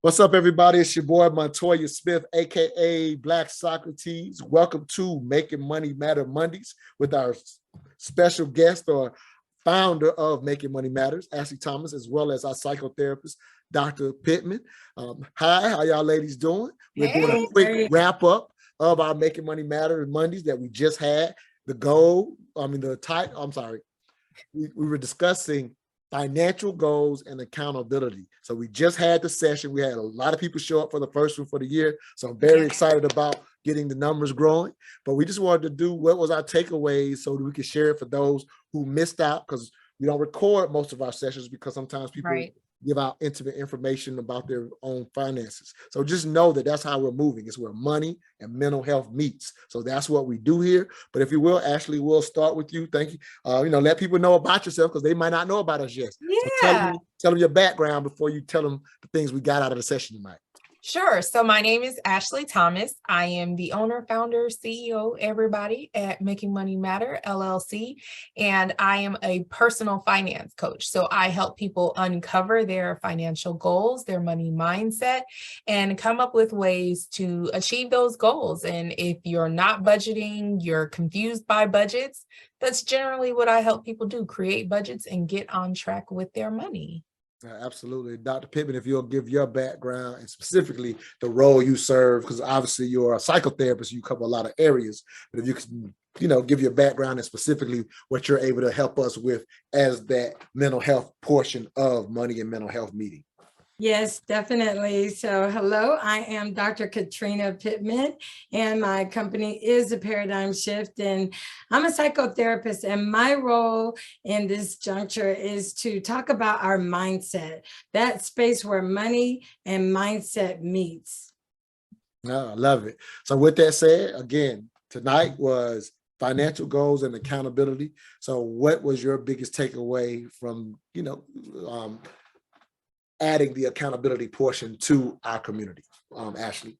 What's up, everybody? It's your boy Montoya Smith, aka Black Socrates. Welcome to Making Money Matter Mondays with our special guest or founder of Making Money Matters, Ashley Thomas, as well as our psychotherapist, Dr. Pittman. Hi, how y'all ladies doing? We're doing a quick wrap up of our Making Money Matter Mondays that we just had. We were discussing financial goals and accountability. So we just had the session. We had a lot of people show up for the first one for the year. So I'm very excited about getting the numbers growing. But we just wanted to do what was our takeaways so that we could share it for those who missed out, because we don't record most of our sessions because sometimes people give out intimate information about their own finances. So just know that that's how we're moving. It's where money and mental health meets. So that's what we do here. But if you will, Ashley, we'll start with you. Thank you. Let people know about yourself because they might not know about us yet. Yeah. So tell them your background before you tell them the things we got out of the session tonight. Sure. So my name is Ashley Thomas. I am the owner, founder, CEO, everybody at Making Money Matter, LLC. And I am a personal finance coach. So I help people uncover their financial goals, their money mindset, and come up with ways to achieve those goals. And if you're not budgeting, you're confused by budgets, that's generally what I help people do: create budgets and get on track with their money. Absolutely. Dr. Pittman, if you'll give your background and specifically the role you serve, because obviously you're a psychotherapist, you cover a lot of areas, but if you can, give your background and specifically what you're able to help us with as that mental health portion of money and mental health meeting. Yes, definitely. So hello, I am Dr. Katrina Pittman, and my company is A Paradigm Shift, and I'm a psychotherapist, and my role in this juncture is to talk about our mindset, that space where money and mindset meets. Oh, I love it. So with that said, again, tonight was financial goals and accountability. So what was your biggest takeaway from, adding the accountability portion to our community, Ashley?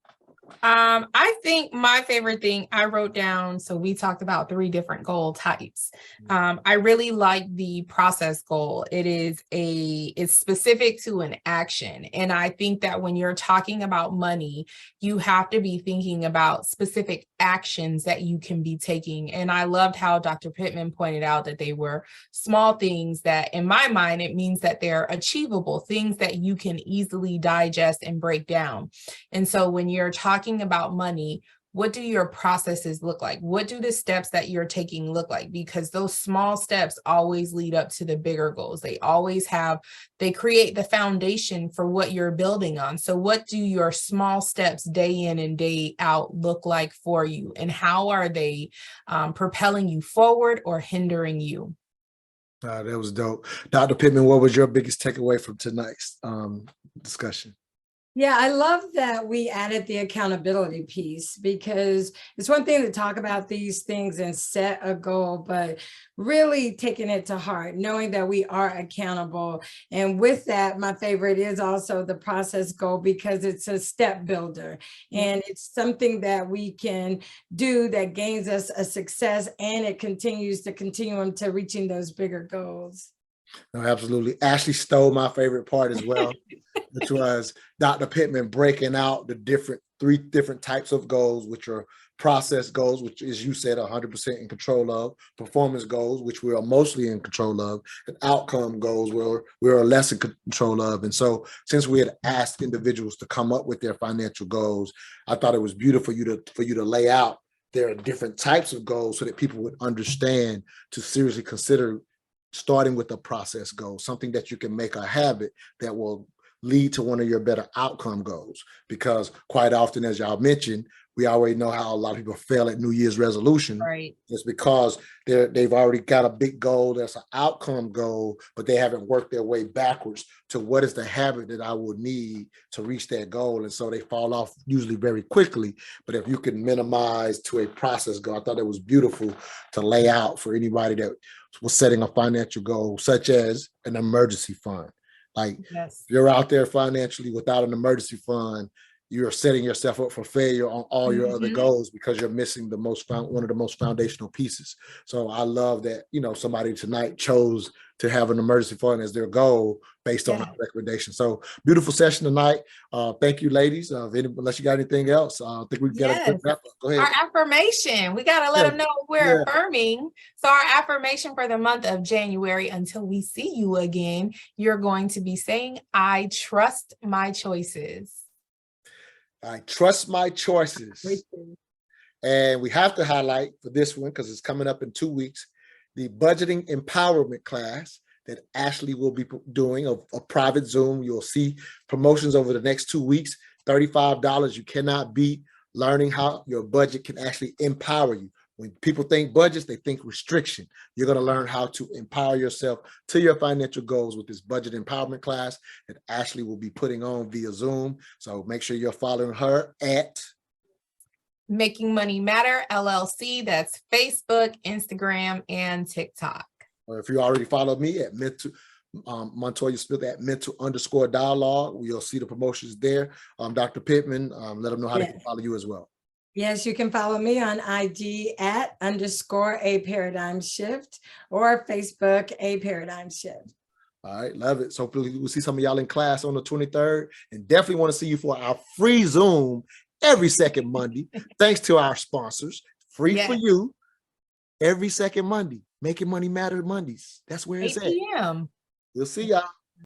I think my favorite thing I wrote down, so we talked about 3 different goal types. I really like the process goal. It's specific to an action. And I think that when you're talking about money, you have to be thinking about specific actions that you can be taking. And I loved how Dr. Pittman pointed out that they were small things that, in my mind, it means that they're achievable, things that you can easily digest and break down. And so when you're talking about money, what do your processes look like? What do the steps that you're taking look like? Because those small steps always lead up to the bigger goals. They create the foundation for what you're building on. So what do your small steps day in and day out look like for you? And how are they propelling you forward or hindering you? That was dope. Dr. Pittman, what was your biggest takeaway from tonight's discussion? Yeah, I love that we added the accountability piece, because it's one thing to talk about these things and set a goal, but really taking it to heart, knowing that we are accountable. And with that, my favorite is also the process goal, because it's a step builder and it's something that we can do that gains us a success, and it continues the continuum to reaching those bigger goals. No, absolutely. Ashley stole my favorite part as well, which was Dr. Pittman breaking out the 3 different types of goals, which are process goals, which, as you said, 100% in control of, performance goals, which we are mostly in control of, and outcome goals where we're less in control of. And so since we had asked individuals to come up with their financial goals, I thought it was beautiful for you to lay out there are different types of goals so that people would understand to seriously consider starting with a process goal, something that you can make a habit that will lead to one of your better outcome goals. Because quite often, as y'all mentioned, we already know how a lot of people fail at New Year's resolution. Right. It's because they've already got a big goal that's an outcome goal, but they haven't worked their way backwards to what is the habit that I will need to reach that goal. And so they fall off usually very quickly. But if you can minimize to a process goal, I thought it was beautiful to lay out for anybody that was setting a financial goal, such as an emergency fund. Like, if you're out there financially without an emergency fund, you're setting yourself up for failure on all your other Mhm. goals because you're missing one of the most foundational pieces. So I love that, somebody tonight chose to have an emergency fund as their goal based on Yeah. our recommendation. So beautiful session tonight. Thank you, ladies. Unless you got anything else, I think we get a good Yes. wrap up. Go Our ahead. affirmation, we got to let Yeah, them know we're yeah. affirming. So our affirmation for the month of January, until we see you again, you're going to be saying, I trust my choices. I trust my choices. And we have to highlight for this one, because it's coming up in 2 weeks, the budgeting empowerment class that Ashley will be doing, a private Zoom. You'll see promotions over the next 2 weeks, $35. You cannot beat learning how your budget can actually empower you. When people think budgets, they think restriction. You're going to learn how to empower yourself to your financial goals with this budget empowerment class that Ashley will be putting on via Zoom. So make sure you're following her at Making Money Matter LLC. That's Facebook, Instagram, and TikTok. Or if you already follow me at Montoya Smith at mental_dialogue, you'll see the promotions there. Dr. Pittman, let them know how they can follow you as well. Yes, you can follow me on IG at _a paradigm shift or Facebook a paradigm shift. All right, love it. So hopefully we'll see some of y'all in class on the 23rd, and definitely want to see you for our free Zoom every second Monday. Thanks to our sponsors, free for you every second Monday. Making Money Matter Mondays. That's where it's 8 at. p.m. We'll see y'all.